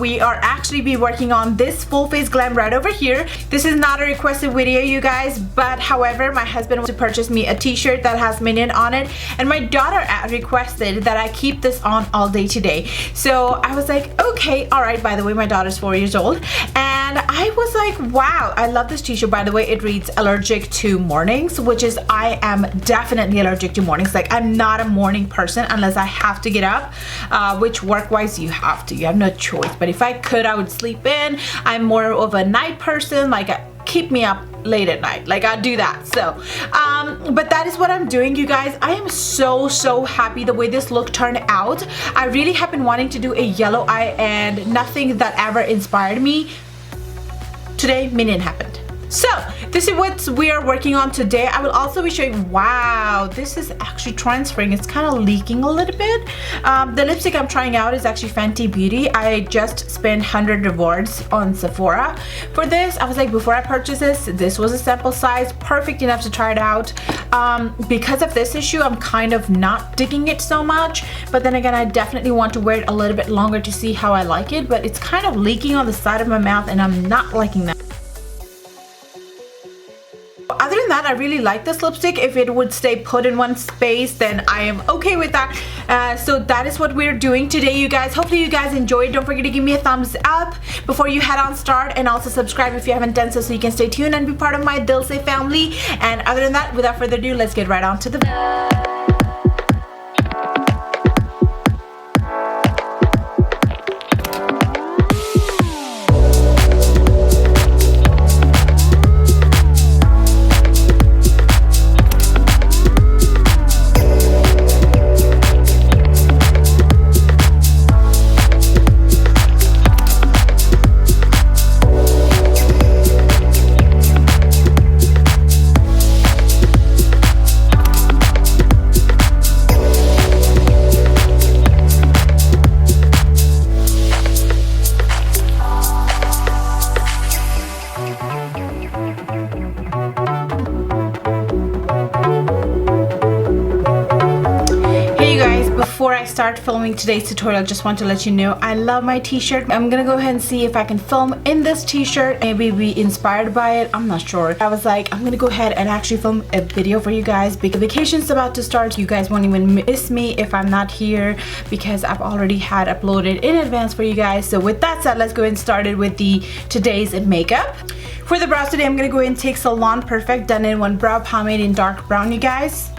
we are actually be working on this full face glam right over here. This is not a requested video, you guys, but however, my husband wanted to purchase me a t-shirt that has Minion on it, and my daughter requested that I keep this on all day today. So I was like, okay, all right. By the way, my daughter's 4 years old, and I was like, wow, I love this t-shirt. By the way, it reads allergic to mornings, which is, I am definitely allergic to mornings. Like, I'm not a morning person unless I have to get up, which work-wise you have to. You have no choice. But if I could, I would sleep in. I'm more of a night person. Like, keep me up late at night. Like, I do that. So, but that is what I'm doing, you guys. I am so happy the way this look turned out. I really have been wanting to do a yellow eye, and nothing that ever inspired me. Today, Minion happened. So this is what we are working on today. I will also be showing, wow, this is actually transferring. It's kind of leaking a little bit. The lipstick I'm trying out is actually Fenty Beauty. I just spent 100 rewards on Sephora for this. I was like, before I purchase this was a sample size, perfect enough to try it out. Because of this issue, I'm kind of not digging it so much, but then again, I definitely want to wear it a little bit longer to see how I like it, but it's kind of leaking on the side of my mouth, and I'm not liking that. Other than that, I really like this lipstick. If it would stay put in one space, then I am okay with that. So that is what we're doing today, you guys. Hopefully you guys enjoyed. Don't forget to give me a thumbs up before you head on start, and also subscribe if you haven't done so you can stay tuned and be part of my Dilse family. And other than that, without further ado, let's get right on to the video. Before I start filming today's tutorial, just want to let you know I love my t-shirt. I'm gonna go ahead and see if I can film in this t-shirt, maybe be inspired by it. I'm not sure. I was like, I'm gonna go ahead and actually film a video for you guys because vacation's about to start. You guys won't even miss me if I'm not here because I've already had uploaded in advance for you guys. So with that said, let's go ahead and start it with the today's makeup. For the brows today, I'm gonna go ahead and take Salon Perfect Done in One Brow Pomade in dark brown, you guys.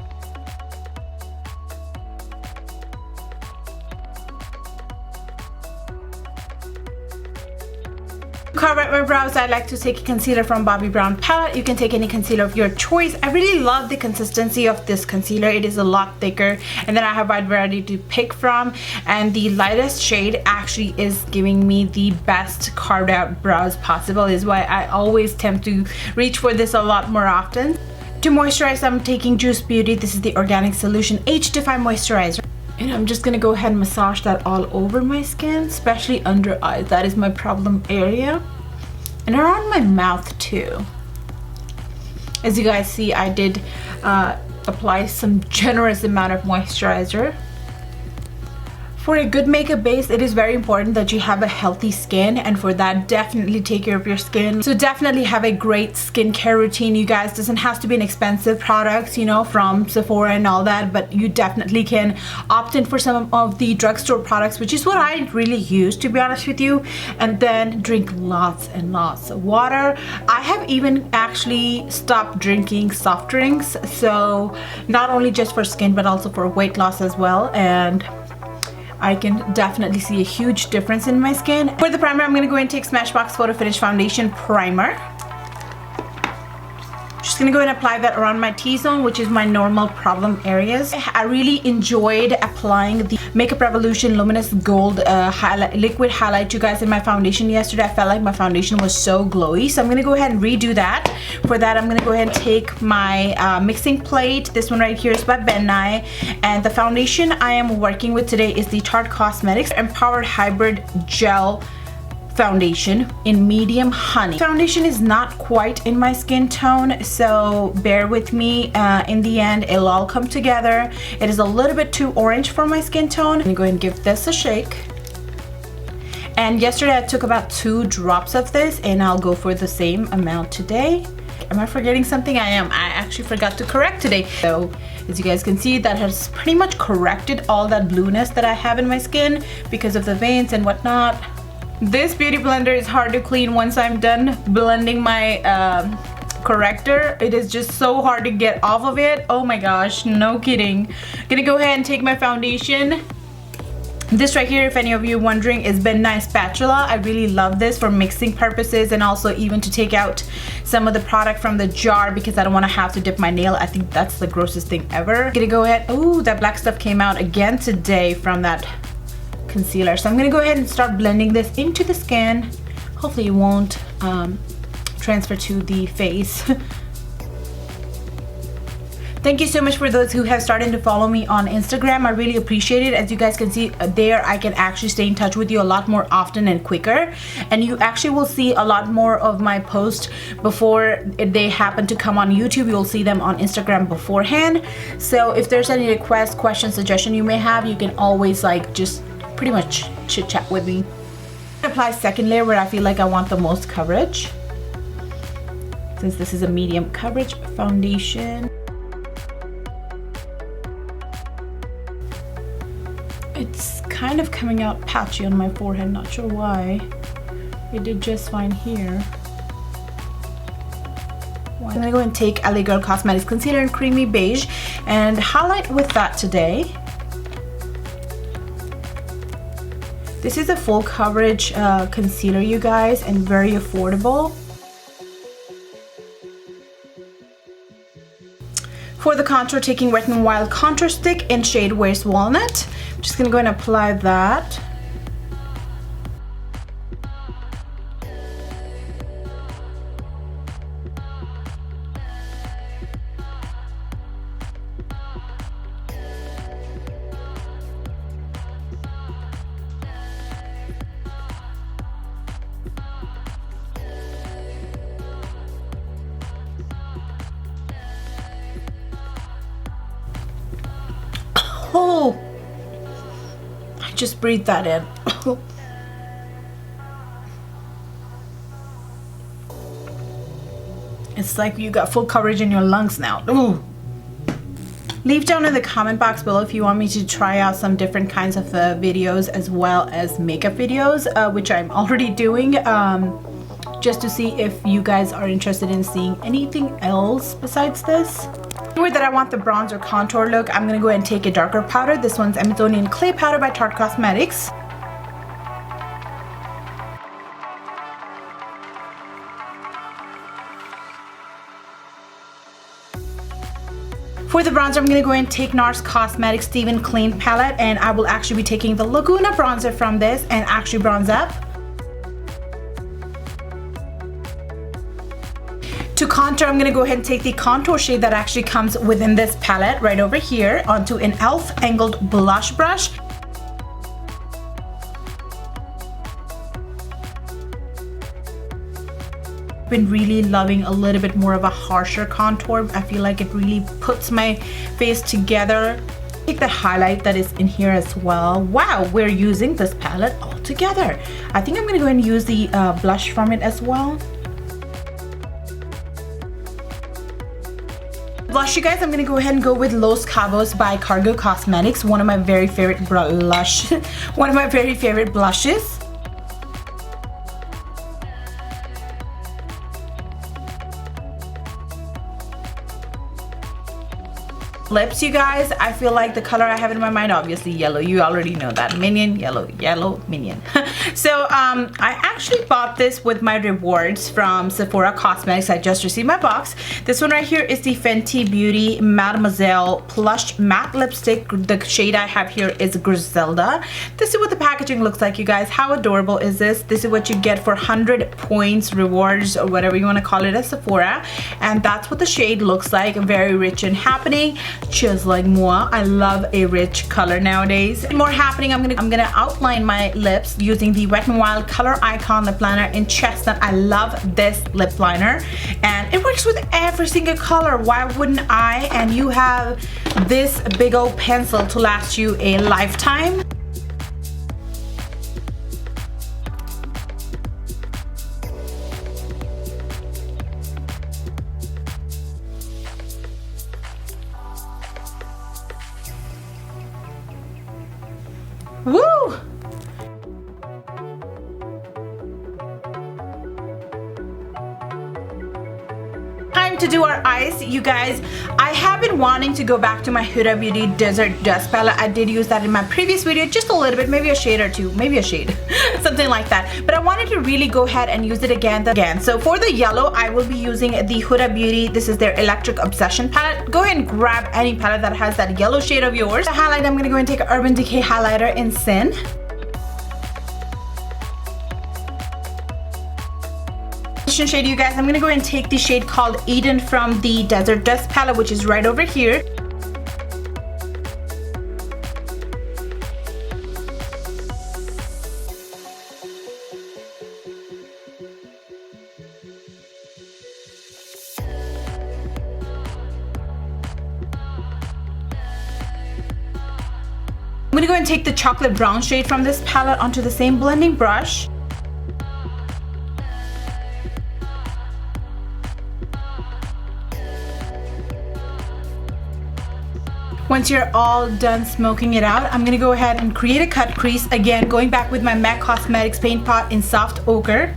To cover up my brows, I like to take a concealer from Bobbi Brown palette. You can take any concealer of your choice. I really love the consistency of this concealer. It is a lot thicker, and then I have a wide variety to pick from, and the lightest shade actually is giving me the best carved out brows possible. Is why I always tend to reach for this a lot more often. To moisturize, I'm taking Juice Beauty. This is the Organic Solution Age Defy Moisturizer. And I'm just gonna go ahead and massage that all over my skin, especially under eyes. That is my problem area. And around my mouth too. As you guys see, I did apply some generous amount of moisturizer. For a good makeup base, it is very important that you have a healthy skin, and for that, definitely take care of your skin. So definitely have a great skincare routine, you guys. Doesn't have to be an expensive products, you know, from Sephora and all that, but you definitely can opt in for some of the drugstore products, which is what I really use, to be honest with you. And then drink lots and lots of water. I have even actually stopped drinking soft drinks, so not only just for skin, but also for weight loss as well. And I can definitely see a huge difference in my skin. For the primer, I'm going to go and take Smashbox Photo Finish Foundation Primer. Just going to go and apply that around my T-zone, which is my normal problem areas. I really enjoyed applying the Makeup Revolution Luminous Gold liquid highlight, you guys, in my foundation yesterday. I felt like my foundation was so glowy, so I'm going to go ahead and redo that. For that, I'm going to go ahead and take my mixing plate. This one right here is by Ben Nye, and the foundation I am working with today is the Tarte Cosmetics Empowered Hybrid Gel foundation in medium honey. Foundation is not quite in my skin tone, so bear with me. In the end, it'll all come together. It is a little bit too orange for my skin tone. I'm gonna go ahead and give this a shake. And yesterday I took about 2 drops of this, and I'll go for the same amount today. Am I forgetting something? I am. I actually forgot to correct today. So as you guys can see, that has pretty much corrected all that blueness that I have in my skin because of the veins and whatnot. This beauty blender is hard to clean once I'm done blending my corrector. It is just so hard to get off of it. Oh my gosh, no kidding. Gonna go ahead and take my foundation. This right here, if any of you are wondering, is Ben Nye spatula. I really love this for mixing purposes and also even to take out some of the product from the jar because I don't want to have to dip my nail. I think that's the grossest thing ever. Gonna go ahead. Ooh, that black stuff came out again today from that concealer. So I'm gonna go ahead and start blending this into the skin. Hopefully it won't transfer to the face. Thank you so much for those who have started to follow me on Instagram. I really appreciate it. As you guys can see there, I can actually stay in touch with you a lot more often and quicker. And you actually will see a lot more of my posts before they happen to come on YouTube. You'll see them on Instagram beforehand. So if there's any request, question, suggestion you may have, you can always like just pretty much chit chat with me. Apply second layer where I feel like I want the most coverage. Since this is a medium coverage foundation. It's kind of coming out patchy on my forehead, not sure why. It did just fine here. I'm gonna go and take LA Girl Cosmetics Concealer in Creamy Beige and highlight with that today. This is a full coverage concealer, you guys, and very affordable. For the contour, taking Wet n Wild Contour Stick in shade Waste Walnut. I'm just gonna go and apply that. Oh, I just breathed that in. It's like you got full coverage in your lungs now. Ooh. Leave down in the comment box below if you want me to try out some different kinds of videos as well as makeup videos, which I'm already doing, just to see if you guys are interested in seeing anything else besides this. Anyway, that I want the bronzer contour look, I'm gonna go ahead and take a darker powder. This one's Amazonian Clay Powder by Tarte Cosmetics. For the bronzer, I'm gonna go ahead and take NARS Cosmetics Steven Clean Palette, and I will actually be taking the Laguna bronzer from this and actually bronze up. To contour, I'm gonna go ahead and take the contour shade that actually comes within this palette right over here onto an e.l.f. angled blush brush. Been really loving a little bit more of a harsher contour. I feel like it really puts my face together. Take the highlight that is in here as well. Wow, we're using this palette all together. I think I'm gonna go ahead and use the blush from it as well. Blush, you guys, I'm gonna go ahead and go with Los Cabos by Cargo Cosmetics, one of my very favorite blush, one of my very favorite blushes. Lips, you guys, I feel like the color I have in my mind, obviously yellow, you already know that. Minion, yellow, yellow, Minion. So I actually bought this with my rewards from Sephora Cosmetics. I just received my box. This one right here is the Fenty Beauty Mademoiselle Plush Matte Lipstick. The shade I have here is Griselda. This is what the packaging looks like, you guys. How adorable is this? This is what you get for 100 points rewards or whatever you want to call it at Sephora. And that's what the shade looks like. Very rich and happening. Just like moi. I love a rich color nowadays. More happening, I'm gonna outline my lips using the Wet n Wild Color IIKON Lip Liner in Chestnut. I love this lip liner and it works with every single color. Why wouldn't I? And you have this big old pencil to last you a lifetime. Woo! Time to do our eyes, you guys. I have been wanting to go back to my Huda Beauty Desert Dust palette. I did use that in my previous video, just a little bit, maybe a shade or two, maybe a shade, something like that. But I wanted to really go ahead and use it again. So for the yellow, I will be using the Huda Beauty. This is their Electric Obsession palette. Go ahead and grab any palette that has that yellow shade of yours. The highlight, I'm gonna go and take Urban Decay highlighter in Sin. Shade, you guys, I'm gonna go and take the shade called Eden from the Desert Dust palette, which is right over here. I'm gonna go and take the chocolate brown shade from this palette onto the same blending brush. Once you're all done smoking it out, I'm gonna go ahead and create a cut crease. Again, going back with my MAC Cosmetics paint pot in Soft Ochre.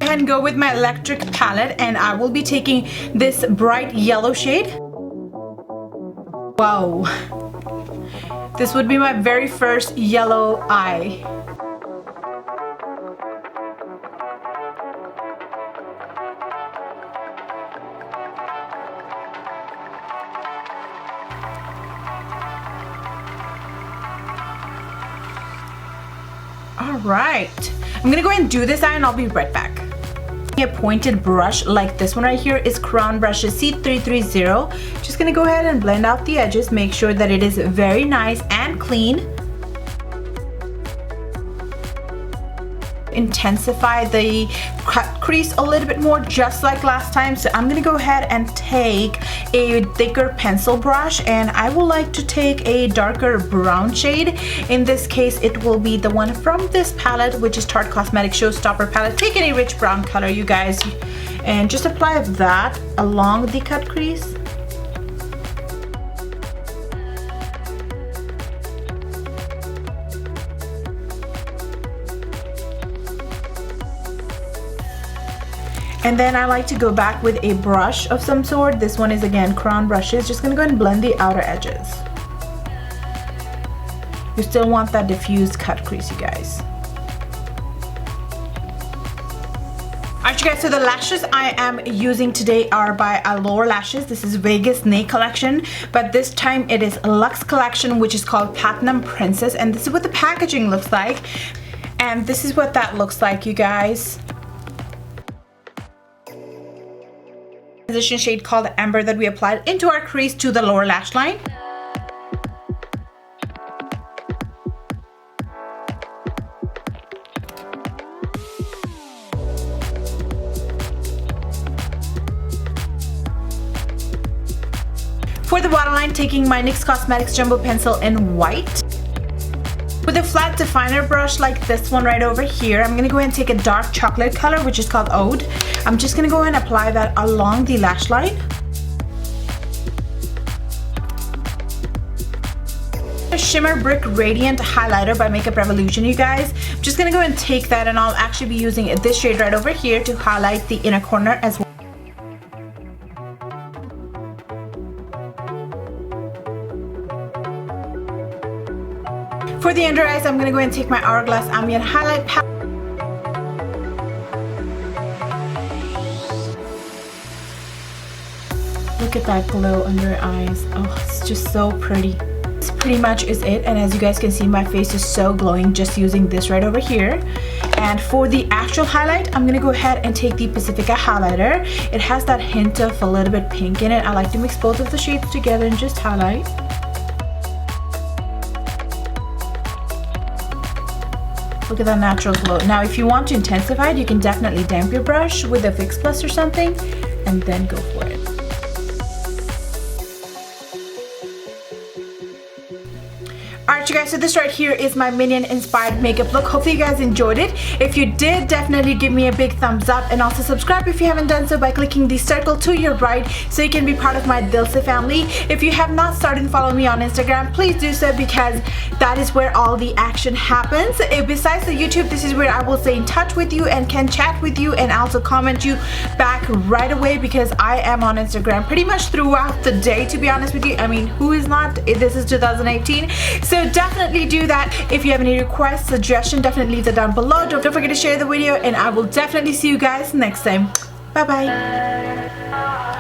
And go with my electric palette, and I will be taking this bright yellow shade. Wow, this would be my very first yellow eye. All right, I'm gonna go ahead and do this eye and I'll be right back. A pointed brush like this one right here is Crown Brushes C330. Just gonna go ahead and blend out the edges, make sure that it is very nice and clean. Intensify the cut crease a little bit more, just like last time. So I'm gonna go ahead and take a thicker pencil brush, and I would like to take a darker brown shade. In this case, it will be the one from this palette, which is Tarte Cosmetics Showstopper palette. Take any rich brown color, you guys, and just apply that along the cut crease. And then I like to go back with a brush of some sort. This one is again Crown Brushes. Just gonna go ahead and blend the outer edges. You still want that diffused cut crease, you guys. Alright, you guys, so the lashes I am using today are by Allure Lashes. This is Vegas Nay collection, but this time it is Luxe collection, which is called Platinum Princess, and this is what the packaging looks like. And this is what that looks like, you guys. Transition shade called Amber that we applied into our crease to the lower lash line. For the waterline, taking my NYX Cosmetics Jumbo Pencil in white. With a flat definer brush like this one right over here, I'm gonna go ahead and take a dark chocolate color, which is called Ode. I'm just gonna go ahead and apply that along the lash line. A Shimmer Brick Radiant highlighter by Makeup Revolution, you guys. I'm just gonna go ahead and take that, and I'll actually be using this shade right over here to highlight the inner corner as well. For the under eyes, I'm gonna go ahead and take my Hourglass Ambient Highlight palette. Look at that glow under your eyes. Oh, it's just so pretty. This pretty much is it, and as you guys can see, my face is so glowing just using this right over here. And for the actual highlight, I'm gonna go ahead and take the Pacifica highlighter. It has that hint of a little bit pink in it. I like to mix both of the shades together and just highlight. Look at that natural glow. Now, if you want to intensify it, you can definitely damp your brush with a Fix Plus or something, and then go for it. Alright you guys, so this right here is my Minion inspired makeup look. Hopefully you guys enjoyed it. If you did, definitely give me a big thumbs up, and also subscribe if you haven't done so by clicking the circle to your right so you can be part of my Dilse family. If you have not started following me on Instagram, please do so because that is where all the action happens. Besides the YouTube, this is where I will stay in touch with you and can chat with you and also comment you back right away because I am on Instagram pretty much throughout the day, to be honest with you. I mean, who is not? This is 2018. So definitely do that. If you have any requests, suggestions, definitely leave that down below. Don't forget to share the video, and I will definitely see you guys next time. Bye bye.